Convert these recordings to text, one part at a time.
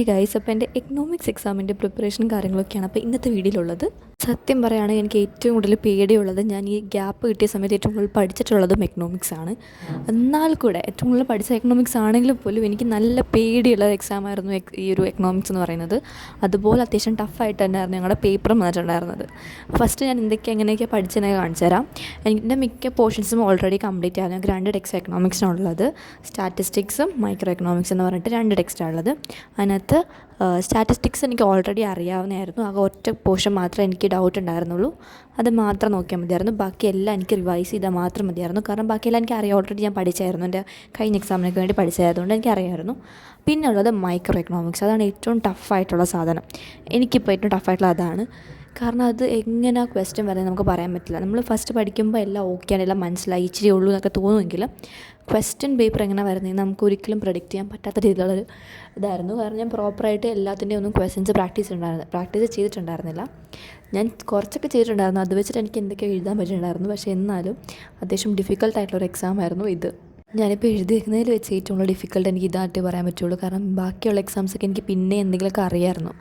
Guys, അപ്പോൾ എൻ്റെ economics എക്സാമിൻ്റെ പ്രിപ്പറേഷനും കാര്യങ്ങളൊക്കെയാണ് അപ്പോൾ ഇന്നത്തെ വീഡിയോയിലുള്ളത്. സത്യം പറയുകയാണെങ്കിൽ എനിക്ക് ഏറ്റവും കൂടുതൽ പേടിയുള്ളത്, ഞാൻ ഈ ഗ്യാപ്പ് കിട്ടിയ സമയത്ത് ഏറ്റവും കൂടുതൽ പഠിച്ചിട്ടുള്ളതും എക്കണോമിക്സ് ആണ്. എന്നാൽ കൂടെ ഏറ്റവും കൂടുതൽ പഠിച്ച എക്കണോമിക്സ് ആണെങ്കിൽ പോലും എനിക്ക് നല്ല പേടിയുള്ള എക്സാമായിരുന്നു ഈ ഒരു എക്കണോമിക്സ് എന്ന് പറയുന്നത്. അതുപോലെ അത്യാവശ്യം ടഫായിട്ട് തന്നെയായിരുന്നു ഞങ്ങളുടെ പേപ്പർ വന്നിട്ടുണ്ടായിരുന്നത്. ഫസ്റ്റ് ഞാൻ എങ്ങനെയൊക്കെ പഠിച്ചെന്നൊക്കെ കാണിച്ചു തരാം. എൻ്റെ മിക്ക പോർഷൻസും ഓൾറെഡി കംപ്ലീറ്റ് ആയിരുന്നു. ഞങ്ങൾക്ക് 2 ടെക്സ്റ്റ് എക്കണോമിക്സിനുള്ളത്, സ്റ്റാറ്റിസ്റ്റിക്സും മൈക്രോ എക്കണോമിക്സ് എന്ന് പറഞ്ഞിട്ട് 2 ടെക്സ്റ്റാണ് ഉള്ളത്. അതിനകത്ത് സ്റ്റാറ്റിസ്റ്റിക്സ് എനിക്ക് ഓൾറെഡി അറിയാവുന്നതായിരുന്നു. ആ ഒറ്റ പോർഷൻ മാത്രമേ എനിക്ക് ഡൗട്ട് ഉണ്ടായിരുന്നുള്ളൂ. അത് മാത്രം നോക്കിയാൽ മതിയായിരുന്നു. ബാക്കിയെല്ലാം എനിക്ക് റിവൈസ് ചെയ്താൽ മാത്രം മതിയായിരുന്നു. കാരണം ബാക്കിയെല്ലാം എനിക്ക് അറിയാം, ഓൾറെഡി ഞാൻ പഠിച്ചായിരുന്നു. എൻ്റെ കഴിഞ്ഞ എക്സാമിനൊക്കെ വേണ്ടി പഠിച്ചതായതുകൊണ്ട് എനിക്കറിയാമായിരുന്നു. പിന്നെ ഉള്ളത് മൈക്രോ എക്കണോമിക്സ്. അതാണ് ഏറ്റവും ടഫായിട്ടുള്ള സാധനം. എനിക്കിപ്പോൾ ഏറ്റവും ടഫായിട്ടുള്ള അതാണ്. കാരണം അത് എങ്ങനെ ക്വസ്റ്റ്യൻ വരുന്നത് നമുക്ക് പറയാൻ പറ്റില്ല. നമ്മൾ ഫസ്റ്റ് പഠിക്കുമ്പോൾ എല്ലാം ഓക്കെയാണ്, എല്ലാം മനസ്സിലായി, ഇച്ചിരി ഉള്ളൂ എന്നൊക്കെ തോന്നുമെങ്കിലും ക്വസ്റ്റ്യൻ പേപ്പർ എങ്ങനെ വരുന്നതെന്ന് നമുക്ക് ഒരിക്കലും പ്രെഡിക്റ്റ് ചെയ്യാൻ പറ്റാത്ത രീതിയിലുള്ളൊരു ഇതായിരുന്നു. കാരണം ഞാൻ പ്രോപ്പറായിട്ട് എല്ലാത്തിൻ്റെയും ഒന്നും ക്വസ്റ്റ്യൻസ് പ്രാക്ടീസ് ചെയ്തിട്ടുണ്ടായിരുന്നില്ല. ഞാൻ കുറച്ചൊക്കെ ചെയ്തിട്ടുണ്ടായിരുന്നു. അത് വെച്ചിട്ട് എനിക്ക് എന്തൊക്കെയോ എഴുതാൻ പറ്റിയിട്ടുണ്ടായിരുന്നു. പക്ഷേ എന്നാലും അത്യാവശ്യം ഡിഫിക്കൽട്ടായിട്ടുള്ളൊരു എക്സാം ആയിരുന്നു ഇത്. ഞാനിപ്പോൾ എഴുതിയിരിക്കുന്നതിൽ വെച്ച് ഏറ്റവും കൂടുതൽ ഡിഫിക്കൽട്ട് എനിക്ക് ഇതായിട്ടേ പറയാൻ പറ്റുള്ളൂ. കാരണം ബാക്കിയുള്ള എക്സാംസൊക്കെ എനിക്ക് പിന്നെ എന്തെങ്കിലുമൊക്കെ അറിയാമായിരുന്നു.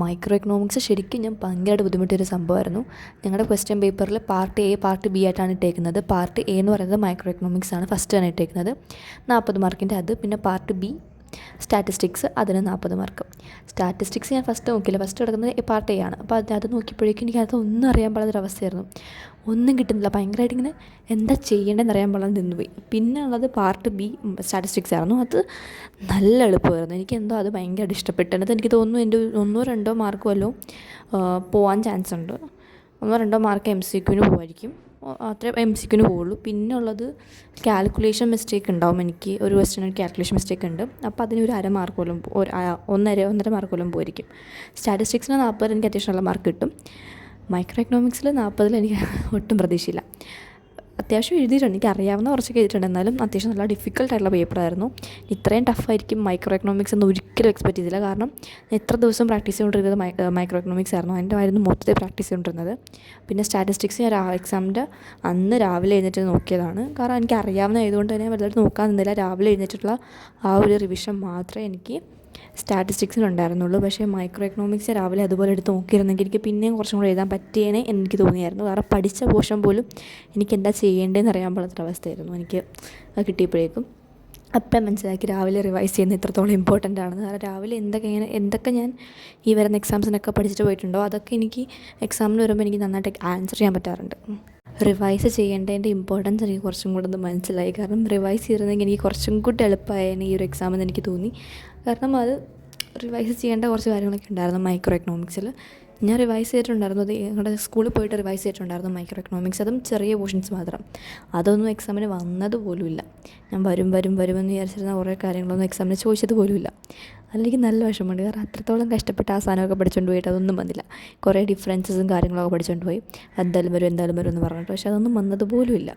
മൈക്രോ എക്കണോമിക്സ് ശരിക്കും ഞാൻ ഭയങ്കരമായിട്ട് ബുദ്ധിമുട്ടിയൊരു സംഭവമായിരുന്നു. ഞങ്ങളുടെ ക്വസ്റ്റ്യൻ പേപ്പറിൽ പാർട്ട് എ, പാർട്ട് ബി ആയിട്ടാണ് ഇട്ടേക്കുന്നത്. പാർട്ട് എ എന്ന് പറയുന്നത് മൈക്രോ എക്കണോമിക്സ് ആണ് ഫസ്റ്റ് ഇട്ടേക്കുന്നത്, 40 മാർക്കിൻ്റെ അത്. പിന്നെ പാർട്ട് ബി സ്റ്റാറ്റിസ്റ്റിക്സ്, അതിന് 40 മാർക്ക്. സ്റ്റാറ്റിസ്റ്റിക്സ് ഞാൻ ഫസ്റ്റ് നോക്കിയില്ല, ഫസ്റ്റ് കിടക്കുന്നത് പാർട്ട് എ ആണ്. അപ്പോൾ അത് നോക്കിയപ്പോഴേക്കും എനിക്കത് ഒന്നും അറിയാൻ പാടാത്തൊരവസ്ഥയായിരുന്നു. ഒന്നും കിട്ടുന്നില്ല, ഭയങ്കരമായിട്ട് ഇങ്ങനെ എന്താ ചെയ്യേണ്ടതെന്ന് അറിയാൻ പാടാതെ നിന്നുപോയി. പിന്നെ ഉള്ളത് പാർട്ട് ബി സ്റ്റാറ്റിസ്റ്റിക്സ് ആയിരുന്നു. അത് നല്ല എളുപ്പമായിരുന്നു. എനിക്കെന്തോ അത് ഭയങ്കരമായിട്ട് ഇഷ്ടപ്പെട്ടത്. എനിക്ക് തോന്നുന്നു എൻ്റെ 1-2 മാർക്ക് വല്ലതും പോകാൻ ചാൻസ് ഉണ്ട്. 1-2 മാർക്ക് MCQ പോകുമായിരിക്കും, അത്രേ MCQ പോവുള്ളൂ. പിന്നെ ഉള്ളത് കാൽക്കുലേഷൻ മിസ്റ്റേക്ക് ഉണ്ടാവും. എനിക്ക് ഒരു ക്വസ്റ്റ്യൻ കാൽക്കുലേഷൻ മിസ്റ്റേക്ക് ഉണ്ട്. അപ്പോൾ അതിന് ഒരു 1/2 മാർക്ക് പോലും, 1.5 മാർക്ക് പോലും പോയിരിക്കും. സ്റ്റാറ്റിസ്റ്റിക്സിന് 40 എനിക്ക് അത്യാവശ്യം നല്ല മാർക്ക് കിട്ടും. മൈക്രോ എക്കണോമിക്സിൽ 40 എനിക്ക് ഒട്ടും പ്രതീക്ഷയില്ല. അത്യാവശ്യം എഴുതിയിട്ടുണ്ട്, എനിക്ക് അറിയാവുന്ന കുറച്ചൊക്കെ എഴുതിയിട്ടുണ്ട്. എന്നാലും അത്യാവശ്യം നല്ല ഡിഫിക്കൽട്ടായിട്ടുള്ള പേപ്പറായിരുന്നു. ഇത്രയും ടഫായിരിക്കും മൈക്രോ എക്കണോമിക്സ് എന്ന് ഒരിക്കലും എക്സ്പെക്റ്റ് ചെയ്തില്ല. കാരണം എത്ര ദിവസം പ്രാക്ടീസ് ചെയ്തുകൊണ്ടിരുന്നത് മൈക്രോ എക്കണോമിക്സ് ആയിരുന്നു. അതിൻ്റെ ആയിരുന്നു മൊത്തത്തിൽ പ്രാക്ടീസ് ചെയ്തുകൊണ്ടിരുന്നത്. പിന്നെ സ്റ്റാറ്റിസ്റ്റിക്സ് ഞാൻ എക്സാമിൻ്റെ അന്ന് രാവിലെ എഴുന്നേറ്റ് നോക്കിയതാണ്. കാരണം എനിക്ക് അറിയാവുന്ന ആയതുകൊണ്ട് തന്നെ വലുതായിട്ട് നോക്കാൻ നിന്നില്ല. രാവിലെ എഴുന്നേറ്റിട്ടുള്ള ആ ഒരു റിവിഷൻ മാത്രമേ എനിക്ക് സ്റ്റാറ്റിസ്റ്റിക്സിനുണ്ടായിരുന്നുള്ളൂ. പക്ഷേ മൈക്രോ എക്കണോമിക്സ് രാവിലെ അതുപോലെ എടുത്ത് നോക്കിയിരുന്നെങ്കിൽ എനിക്ക് പിന്നെയും കുറച്ചും കൂടെ എഴുതാൻ പറ്റിയേനെ എനിക്ക് തോന്നിയായിരുന്നു. കാരണം പഠിച്ച പോർഷൻ പോലും എനിക്ക് എന്താ ചെയ്യേണ്ടതെന്ന് അറിയാൻ പാടാത്തൊരവസ്ഥയായിരുന്നു എനിക്ക് അത് കിട്ടിയപ്പോഴേക്കും. അപ്പം മനസ്സിലാക്കി രാവിലെ റിവൈസ് ചെയ്യുന്നത് ഇത്രത്തോളം ഇമ്പോർട്ടൻ്റ് ആണെന്ന്. കാരണം രാവിലെ എന്തൊക്കെ ഞാൻ ഈ വരുന്ന എക്സാംസിനൊക്കെ പഠിച്ചിട്ട് പോയിട്ടുണ്ടോ അതൊക്കെ എനിക്ക് എക്സാമിന് വരുമ്പോൾ എനിക്ക് നന്നായിട്ട് ആൻസർ ചെയ്യാൻ പറ്റാറുണ്ട്. റിവൈസ് ചെയ്യേണ്ടതിൻ്റെ ഇമ്പോർട്ടൻസ് എനിക്ക് കുറച്ചും കൂടെ ഒന്ന് മനസ്സിലായി. കാരണം റിവൈസ് ചെയ്തിരുന്നെങ്കിൽ എനിക്ക് കുറച്ചും കൂടി എളുപ്പമായേനെ ഈ ഒരു എക്സാമെന്ന് എനിക്ക് തോന്നി. കാരണം അത് റിവൈസ് ചെയ്യേണ്ട കുറച്ച് കാര്യങ്ങളൊക്കെ ഉണ്ടായിരുന്നു മൈക്രോ എക്കണോമിക്സിൽ. ഞാൻ റിവൈസ് ചെയ്തിട്ടുണ്ടായിരുന്നു. അത് ഞങ്ങളുടെ സ്കൂളിൽ പോയിട്ട് റിവൈസ് ചെയ്തിട്ടുണ്ടായിരുന്നു മൈക്രോ എക്കണോമിക്സ്. അതും ചെറിയ പോർഷൻസ് മാത്രം. അതൊന്നും എക്സാമിന് വന്നത് പോലുമില്ല. ഞാൻ വരുമെന്ന് വിചാരിച്ചിരുന്ന കുറേ കാര്യങ്ങളൊന്നും എക്സാമിന് ചോദിച്ചത് പോലുമില്ല. അതിലെനിക്ക് നല്ല വിഷമമുണ്ട്. കാരണം അത്രത്തോളം കഷ്ടപ്പെട്ട് ആ സാധനമൊക്കെ പഠിച്ചുകൊണ്ട് പോയിട്ട് അതൊന്നും വന്നില്ല. കുറേ ഡിഫറൻസസും കാര്യങ്ങളൊക്കെ പഠിച്ചുകൊണ്ട് പോയി, എന്തായാലും വരും എന്ന് പറഞ്ഞിട്ട്. പക്ഷേ അതൊന്നും വന്നത് പോലുമില്ല.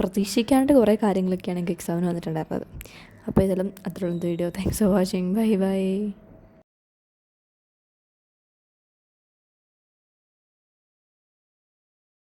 പ്രതീക്ഷിക്കാണ്ട് കുറേ കാര്യങ്ങളൊക്കെയാണ് എനിക്ക് എക്സാമിന് വന്നിട്ടുണ്ടായിരുന്നത്. അപ്പോൾ ഇതെല്ലാം അത്രയുള്ള video. Thanks for watching. By.